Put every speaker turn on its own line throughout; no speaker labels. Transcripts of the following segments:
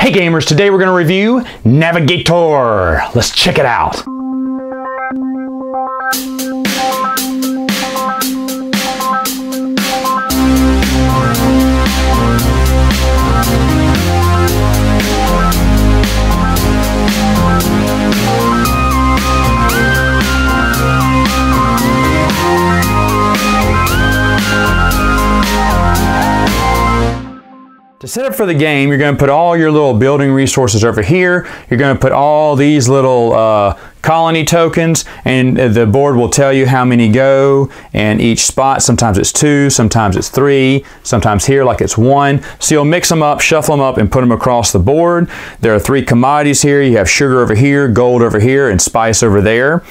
Hey gamers, today we're going to review Navigator. Let's check it out. To set up for the game, you're going to put all your little building resources over here. You're going to put all these little colony tokens, and the board will tell you how many go in each spot. Sometimes it's 2, sometimes it's 3, sometimes here like it's 1. So you'll mix them up, shuffle them up, and put them across the board. There are 3 commodities here. You have sugar over here, gold over here, and spice over there.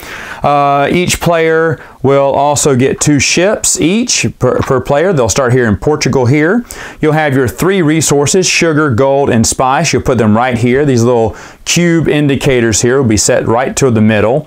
Each player will also get 2 ships each per player. They'll start here in Portugal here. You'll have your 3 resources, sugar, gold, and spice. You'll put them right here. These little cube indicators here will be set right to the middle.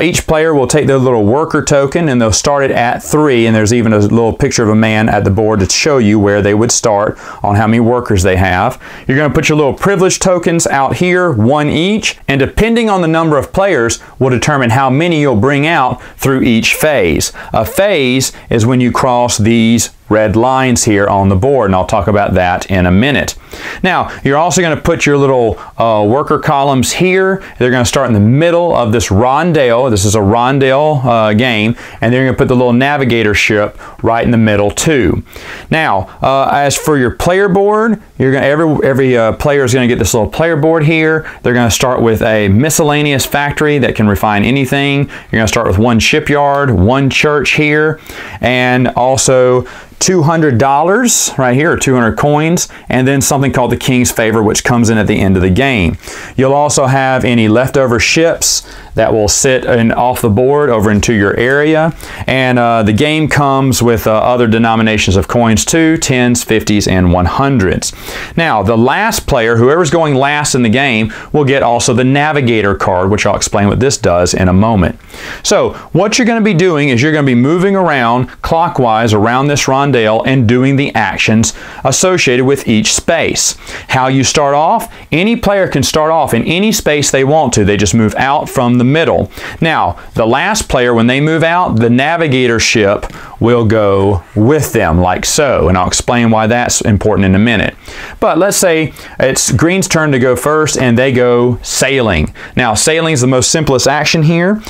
Each player will take their little worker token and they'll start it at 3, and there's even a little picture of a man at the board to show you where they would start on how many workers they have. You're going to put your little privilege tokens out here, 1 each, and depending on the number of players will determine how many you'll bring out through each phase. A phase is when you cross these red lines here on the board, and I'll talk about that in a minute. Now, you're also going to put your little worker columns here. They're going to start in the middle of this rondel. This is a rondel game, and they're going to put the little navigator ship right in the middle too. Now, as for your player board, you're going to, every player is going to get this little player board here. They're going to start with a miscellaneous factory that can refine anything. You're going to start with 1 shipyard, 1 church here, and also $200 right here, or 200 coins, and then something called the King's Favor, which comes in at the end of the game. You'll also have any leftover ships that will sit off the board over into your area, and the game comes with other denominations of coins too, 10s, 50s, and 100s. Now, the last player, whoever's going last in the game, will get also the Navigator card, which I'll explain what this does in a moment. So, what you're going to be doing is you're going to be moving around clockwise around this rondel and doing the actions associated with each space. How you start off, any player can start off in any space they want to. They just move out from the middle. Now, the last player, when they move out, the navigator ship will go with them like so, and I'll explain why that's important in a minute. But let's say it's green's turn to go first and they go sailing. Now, sailing is the most simplest action here.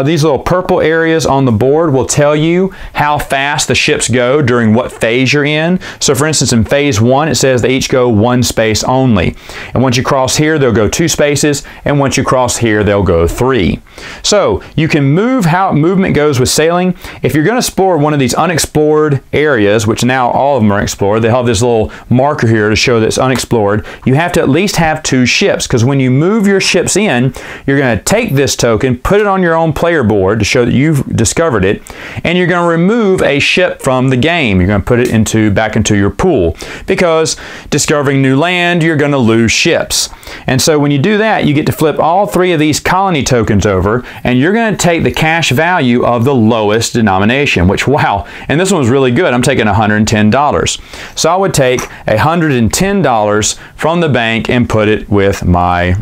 These little purple areas on the board will tell you how fast the ships go during what phase you're in. So for instance, in phase 1, it says they each go 1 space only. And once you cross here, they'll go 2 spaces, and once you cross here, they'll go 3. So you can move how movement goes with sailing. If you're going to explore one of these unexplored areas, which now all of them are explored, they have this little marker here to show that it's unexplored, you have to at least have 2 ships, because when you move your ships in, you're going to take this token, put it on your own player board to show that you've discovered it, and you're going to remove a ship from the game. You're going to put it back into your pool, because discovering new land, you're going to lose ships. And so when you do that, you get to flip all 3 of these colony tokens over, and you're going to take the cash value of the lowest denomination, which, wow, and this one was really good. I'm taking $110. So I would take $110 from the bank and put it with my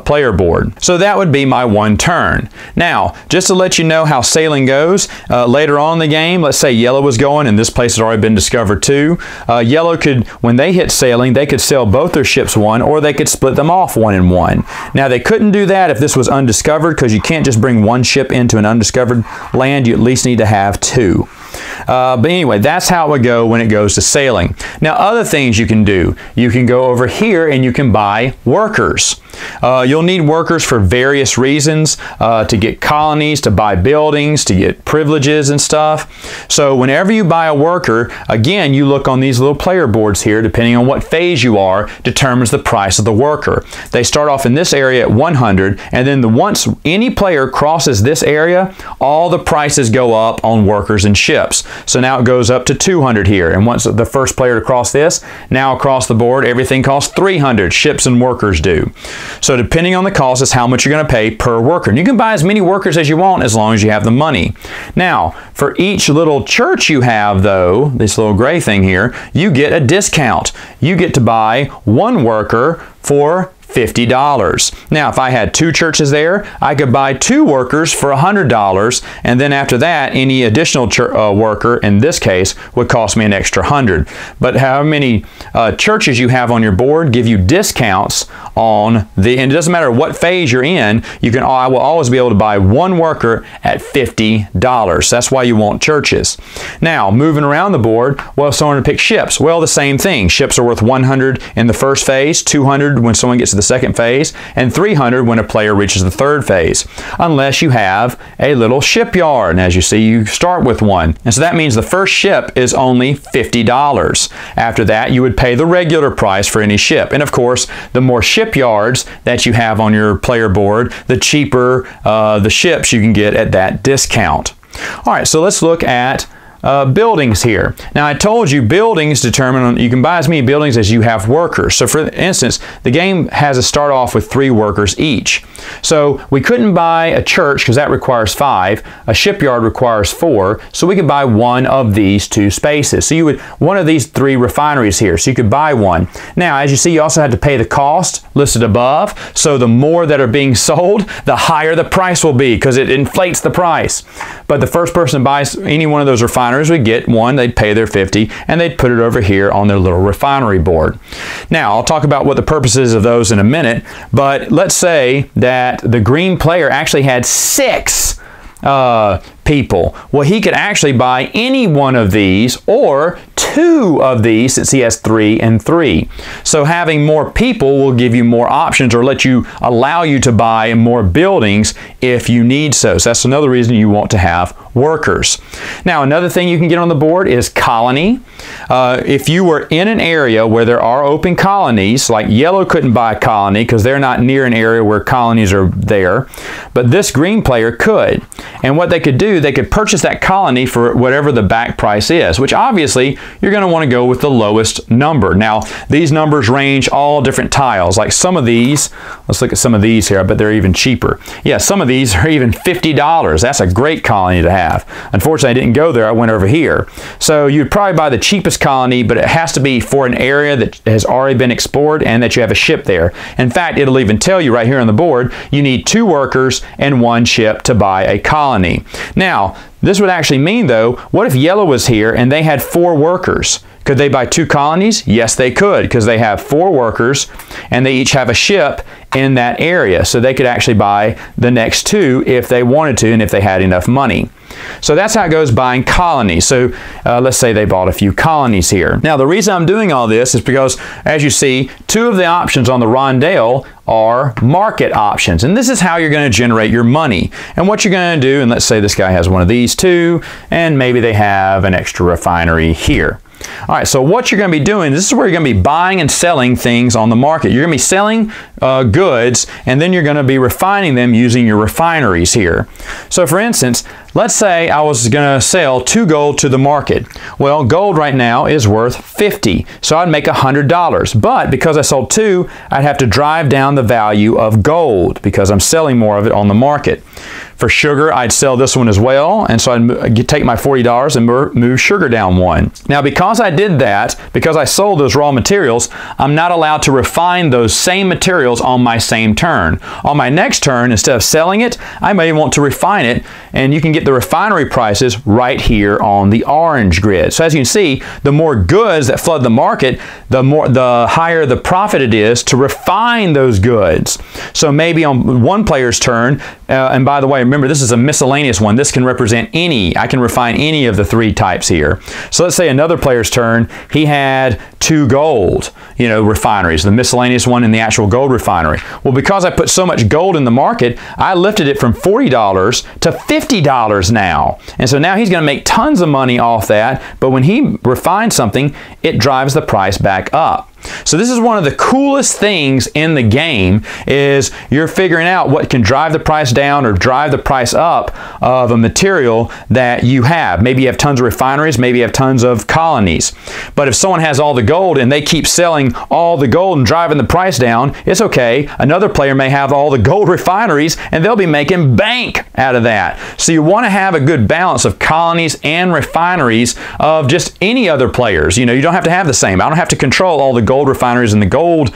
player board. So that would be my 1 turn. Now, just to let you know how sailing goes, later on in the game, let's say yellow was going, and this place had already been discovered too. Yellow could, when they hit sailing, they could sail both their ships 1, or they could split them off 1 and 1. Now, they couldn't do that if this was undiscovered, because you can't just bring 1 ship into an undiscovered land. You at least need to have 2. But anyway, that's how it would go when it goes to sailing. Now, other things you can do. You can go over here and you can buy workers. You'll need workers for various reasons, to get colonies, to buy buildings, to get privileges and stuff. So whenever you buy a worker, again, you look on these little player boards here, depending on what phase you are, determines the price of the worker. They start off in this area at 100, and then once any player crosses this area, all the prices go up on workers and ships. So now it goes up to 200 here, and once the first player to cross this, now across the board, everything costs 300, ships and workers do. So depending on the cost is how much you're going to pay per worker. And you can buy as many workers as you want as long as you have the money. Now, for each little church you have, though, this little gray thing here, you get a discount. You get to buy 1 worker for $50. Now, if I had 2 churches there, I could buy 2 workers for $100, and then after that, any additional worker, in this case, would cost me an extra $100. But how many churches you have on your board give you discounts on the, and it doesn't matter what phase you're in, I will always be able to buy 1 worker at $50. That's why you want churches. Now, moving around the board, well, if someone pick ships, well, the same thing. Ships are worth 100 in the first phase, 200 when someone gets to the second phase, and 300 when a player reaches the third phase, unless you have a little shipyard. And as you see, you start with one. And so that means the first ship is only $50. After that, you would pay the regular price for any ship. And of course, the more shipyards that you have on your player board, the cheaper the ships you can get at that discount. All right, so let's look at buildings here. Now, I told you buildings determine, you can buy as many buildings as you have workers. So for instance, the game has us start off with 3 workers each. So we couldn't buy a church because that requires 5. A shipyard requires 4. So we could buy one of these 2 spaces. So you would, one of these 3 refineries here. So you could buy one. Now, as you see, you also had to pay the cost listed above. So the more that are being sold, the higher the price will be because it inflates the price. But the first person buys any one of those refineries would get one, they'd pay their $50, and they'd put it over here on their little refinery board. Now, I'll talk about what the purpose is of those in a minute, but let's say that the green player actually had 6 people. Well, he could actually buy any one of these or 2 of these since he has 3 and 3. So having more people will give you more options or allow you to buy more buildings if you need so. So that's another reason you want to have workers. Now, another thing you can get on the board is colony. If you were in an area where there are open colonies, like yellow couldn't buy a colony because they're not near an area where colonies are there, but this green player could. And what they could do, they could purchase that colony for whatever the back price is, which obviously you're going to want to go with the lowest number. Now, these numbers range all different tiles. Like some of these, let's look at some of these here, but they're even cheaper. Yeah, some of these are even $50. That's a great colony to have. Unfortunately, I didn't go there. I went over here. So you'd probably buy the cheapest colony, but it has to be for an area that has already been explored and that you have a ship there. In fact, it'll even tell you right here on the board, you need 2 workers and 1 ship to buy a colony. Now, this would actually mean, though, what if yellow was here and they had 4 workers? Could they buy 2 colonies? Yes, they could, because they have 4 workers and they each have a ship in that area. So they could actually buy the next 2 if they wanted to and if they had enough money. So that's how it goes buying colonies. So let's say they bought a few colonies here. Now, the reason I'm doing all this is because, as you see, 2 of the options on the rondelle are market options. And this is how you're going to generate your money. And what you're going to do, and let's say this guy has one of these 2, and maybe they have an extra refinery here. All right, so what you're going to be doing, this is where you're going to be buying and selling things on the market. You're going to be selling goods, and then you're going to be refining them using your refineries here. So for instance, let's say I was going to sell 2 gold to the market. Well, gold right now is worth $50, so I'd make $100. But because I sold 2, I'd have to drive down the value of gold because I'm selling more of it on the market. For sugar, I'd sell this one as well, and so I'd take my $40 and move sugar down 1. Now, because I did that, because I sold those raw materials, I'm not allowed to refine those same materials on my same turn. On my next turn, instead of selling it, I may want to refine it, and you can get the refinery prices right here on the orange grid. So as you can see, the more goods that flood the market, the higher the profit it is to refine those goods. So maybe on one player's turn, and by the way, remember, this is a miscellaneous one. This can represent any. I can refine any of the 3 types here. So let's say another player's turn, he had 2 gold, refineries, the miscellaneous one and the actual gold refinery. Well, because I put so much gold in the market, I lifted it from $40 to $50 now. And so now he's going to make tons of money off that, but when he refines something, it drives the price back up. So this is one of the coolest things in the game is you're figuring out what can drive the price down or drive the price up of a material that you have. Maybe you have tons of refineries, maybe you have tons of colonies. But if someone has all the gold and they keep selling all the gold and driving the price down, it's okay. Another player may have all the gold refineries and they'll be making bank out of that. So you want to have a good balance of colonies and refineries of just any other players. You know, you don't have to have the same. I don't have to control all the gold refineries and the gold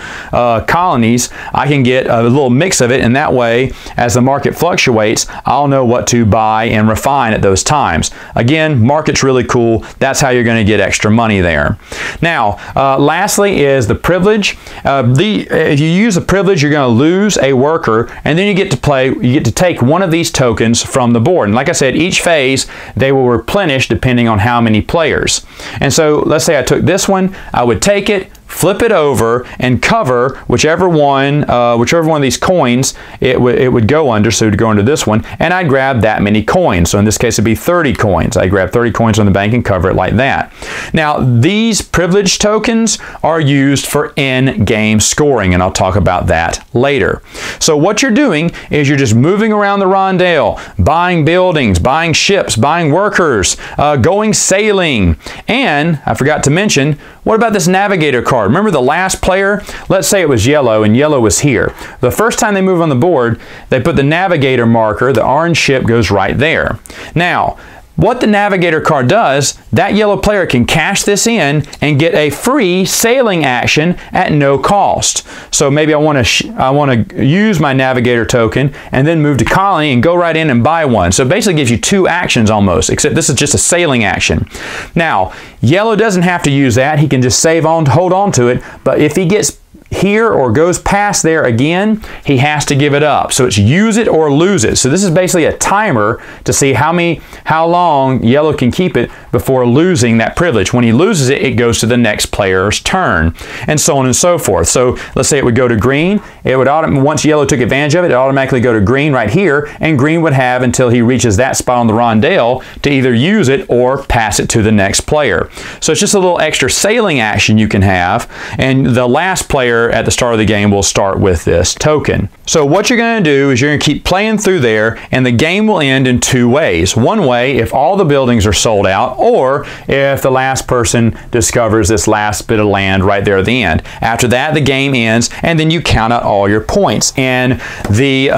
colonies. I can get a little mix of it, and that way, as the market fluctuates, I'll know what to buy and refine at those times. Again, market's really cool. That's how you're going to get extra money there. Now, lastly is the privilege. If you use the privilege, you're going to lose a worker, and then you get to take one of these tokens from the board. And like I said, each phase, they will replenish depending on how many players. And so let's say I took this one, I would take it, flip it over, and cover whichever one of these coins it would go under. So it would go under this one, and I'd grab that many coins. So in this case, it'd be 30 coins. I grab 30 coins on the bank and cover it like that. Now, these privilege tokens are used for in-game scoring, and I'll talk about that later. So what you're doing is you're just moving around the rondelle, buying buildings, buying ships, buying workers, going sailing, and I forgot to mention, what about this Navigator card? Remember the last player? Let's say it was yellow and yellow was here. The first time they move on the board, they put the Navigator marker, the orange ship goes right there. Now, what the Navigator card does, that yellow player can cash this in and get a free sailing action at no cost. So maybe I want to use my Navigator token and then move to colony and go right in and buy one. So it basically gives you two actions almost, except this is just a sailing action. Now, yellow doesn't have to use that. He can just hold on to it, but if he gets here or goes past there again, he has to give it up. So it's use it or lose it. So this is basically a timer to see how long yellow can keep it before losing that privilege. When he loses it, it goes to the next player's turn, and so on and so forth. So let's say it would go to green. It would once yellow took advantage of it, it automatically go to green right here, and green would have until he reaches that spot on the rondelle to either use it or pass it to the next player. So it's just a little extra sailing action you can have, and the last player at the start of the game will start with this token. So what you're going to do is you're going to keep playing through there, and the game will end in two ways. One way, if all the buildings are sold out, or if the last person discovers this last bit of land right there at the end. After that, the game ends, and then you count out all your points. And the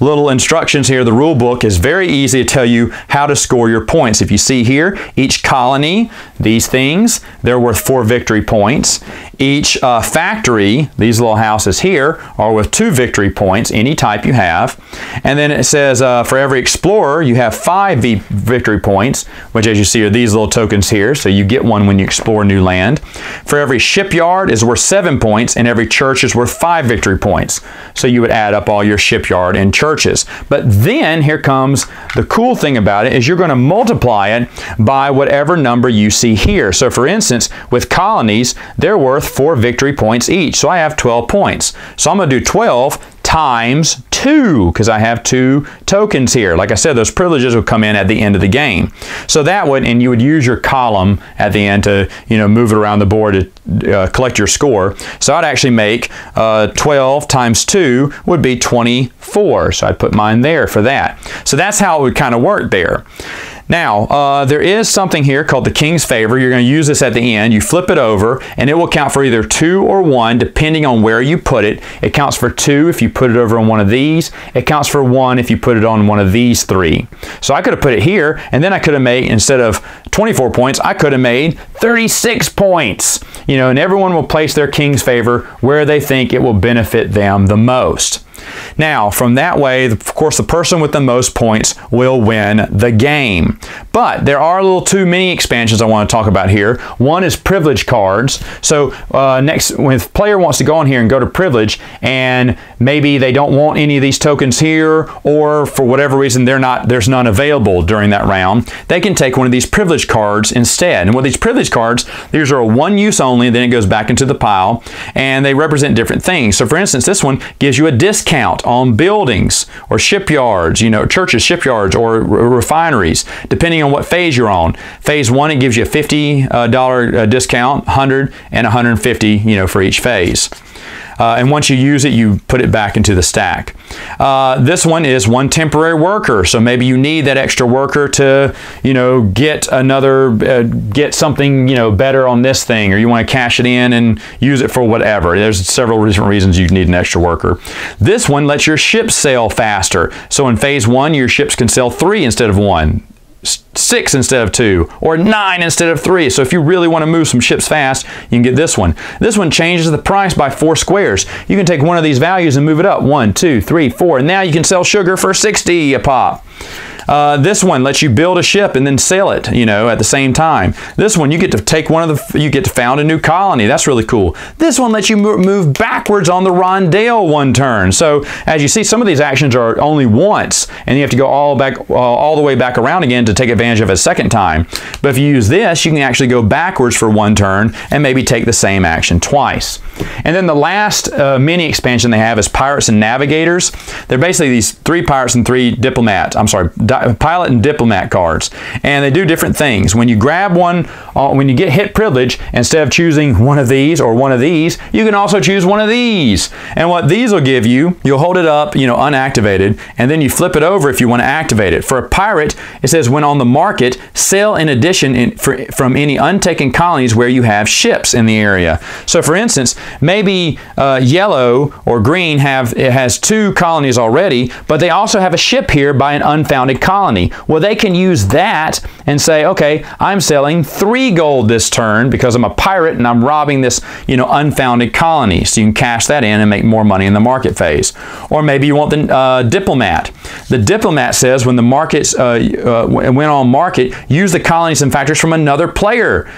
little instructions here, the rule book, is very easy to tell you how to score your points. If you see here, each colony, these things, they're worth 4 victory points. Each factory, these little houses here, are worth 2 victory points, any type you have. And then it says for every explorer, you have 5 victory points, which as you see are these little tokens here, so you get one when you explore new land. For every shipyard is worth 7 points, and every church is worth 5 victory points. So you would add up all your shipyard and churches. But then here comes the cool thing about it, is you're going to multiply it by whatever number you see here. So for instance, with colonies, they're worth 4 victory points each. So I have 12 points. So I'm going to do 12 times 2, because I have 2 tokens here. Like I said, those privileges will come in at the end of the game. So that would, and you would use your column at the end to, move it around the board to collect your score. So I'd actually make 12 times 2 would be 24. So I'd put mine there for that. So that's how it would kind of work there. Now, there is something here called the King's Favor. You're going to use this at the end. You flip it over, and it will count for either 2 or 1, depending on where you put it. It counts for 2 if you put it over on one of these. It counts for 1 if you put it on one of these 3. So I could have put it here, and then I could have made, instead of 24 points, I could have made 36 points. And everyone will place their King's Favor where they think it will benefit them the most. Now, from that way, of course, the person with the most points will win the game. But there are a little too many expansions I want to talk about here. One is privilege cards. So next, when the player wants to go in here and go to privilege, and maybe they don't want any of these tokens here, or for whatever reason there's none available during that round, they can take one of these privilege cards instead. And with these privilege cards, these are a 1 use only, then it goes back into the pile, and they represent different things. So for instance, this one gives you a discount on buildings or shipyards, churches, shipyards, or refineries, depending on what phase you're on. Phase 1, it gives you a $50 discount, 100 and 150, for each phase. And once you use it, you put it back into the stack. This one is one temporary worker. So maybe you need that extra worker to, get another, get something, better on this thing, or you want to cash it in and use it for whatever. There's several different reasons you need an extra worker. This one lets your ships sail faster. So in phase 1, your ships can sail 3 instead of 1. 6 instead of 2, or 9 instead of 3. So if you really want to move some ships fast, you can get this one. This one changes the price by 4 squares. You can take one of these values and move it up. 1, 2, 3, 4. And now you can sell sugar for 60 a pop. This one lets you build a ship and then sail it, at the same time. This one, you get to take you get to found a new colony. That's really cool. This one lets you move backwards on the rondelle 1 turn. So as you see, some of these actions are only once, and you have to go all the way back around again to take advantage of it a second time. But if you use this, you can actually go backwards for 1 turn and maybe take the same action twice. And then the last mini expansion they have is Pirates and Navigators. They're basically these 3 pirates and 3 diplomats. I'm sorry, pilot and diplomat cards, and they do different things. When you grab one, when you get hit privilege, instead of choosing one of these or one of these, you can also choose one of these. And what these will give you, you'll hold it up, unactivated, and then you flip it over if you want to activate it. For a pirate, it says when on the market, sell in addition from any untaken colonies where you have ships in the area. So for instance, maybe yellow or green has 2 colonies already, but they also have a ship here by an unfounded colony. Well, they can use that and say, okay, I'm selling 3 gold this turn because I'm a pirate and I'm robbing this, unfounded colony. So you can cash that in and make more money in the market phase. Or maybe you want the diplomat. The diplomat says when the markets when on market, use the colonies and factors from another player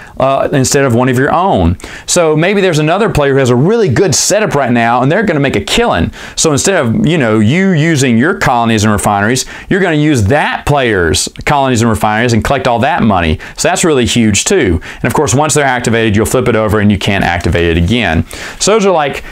instead of one of your own. So maybe there's another player who has a really good setup right now and they're going to make a killing. So instead of you using your colonies and refineries, you're going to use that player's colonies and refineries and collect all that money. So that's really huge too. And of course, once they're activated, you'll flip it over and you can't activate it again. So those are like,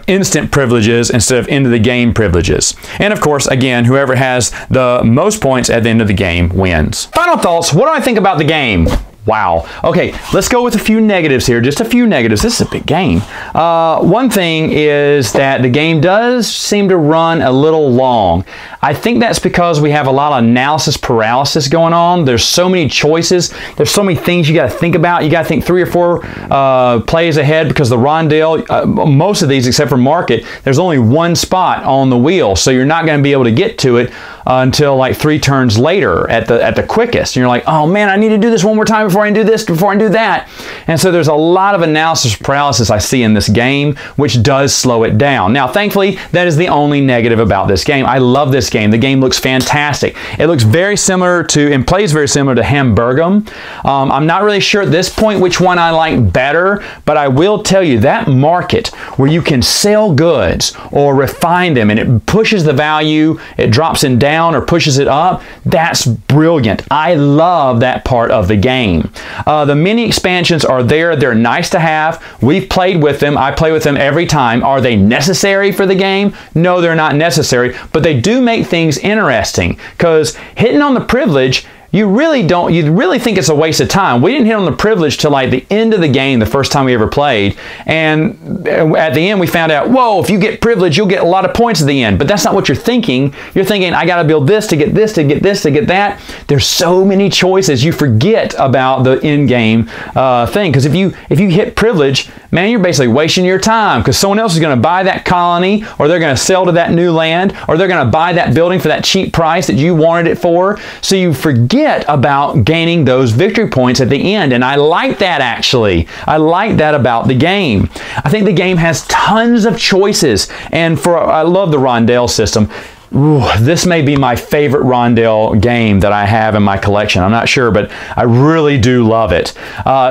instant privileges instead of end of the game privileges. And of course, again, whoever has the most points at the end of the game wins. Final thoughts. What do I think about the game? Wow. Okay, let's go with a few negatives here. Just a few negatives. This is a big game. One thing is that the game does seem to run a little long. I think that's because we have a lot of analysis paralysis going on. There's so many choices. There's so many things you got to think about. You got to think 3 or 4 plays ahead because the rondelle, most of these except for market, there's only 1 spot on the wheel. So you're not going to be able to get to it until like 3 turns later at the quickest. And you're like, oh man, I need to do this one more time before I do this, before I do that. And so there's a lot of analysis paralysis I see in this game, which does slow it down. Now, thankfully, that is the only negative about this game. I love this game. The game looks fantastic. It looks very similar to, and plays very similar to Hamburgum. I'm not really sure at this point which one I like better, but I will tell you that market where you can sell goods or refine them and it pushes the value, it drops it down or pushes it up, that's brilliant. I love that part of the game. The mini expansions are there. They're nice to have. We've played with them. I play with them every time. Are they necessary for the game? No, they're not necessary, but they do make things interesting because hitting on the privilege, you really think it's a waste of time. We didn't hit on the privilege till like the end of the game the first time we ever played. And at the end we found out, whoa, if you get privilege, you'll get a lot of points at the end. But that's not what you're thinking. You're thinking, I got to build this to get this, to get this, to get that. There's so many choices. You forget about the end game thing. Because if you hit privilege, man, you're basically wasting your time because someone else is going to buy that colony or they're going to sell to that new land or they're going to buy that building for that cheap price that you wanted it for. So you forget about gaining those victory points at the end, and I like that actually. I like that about the game. I think the game has tons of choices, and I love the rondelle system. Ooh, this may be my favorite rondelle game that I have in my collection. I'm not sure, but I really do love it.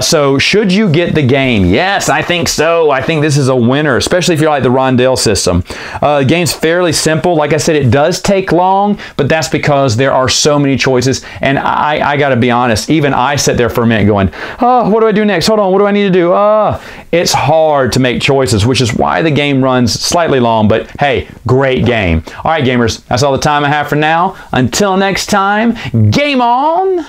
So should you get the game? Yes, I think so. I think this is a winner, especially if you like the rondelle system. The game's fairly simple. Like I said, it does take long, but that's because there are so many choices. And I got to be honest, even I sat there for a minute going, oh, what do I do next? Hold on, what do I need to do? It's hard to make choices, which is why the game runs slightly long, but hey, great game. All right, gamers. That's all the time I have for now. Until next time, game on!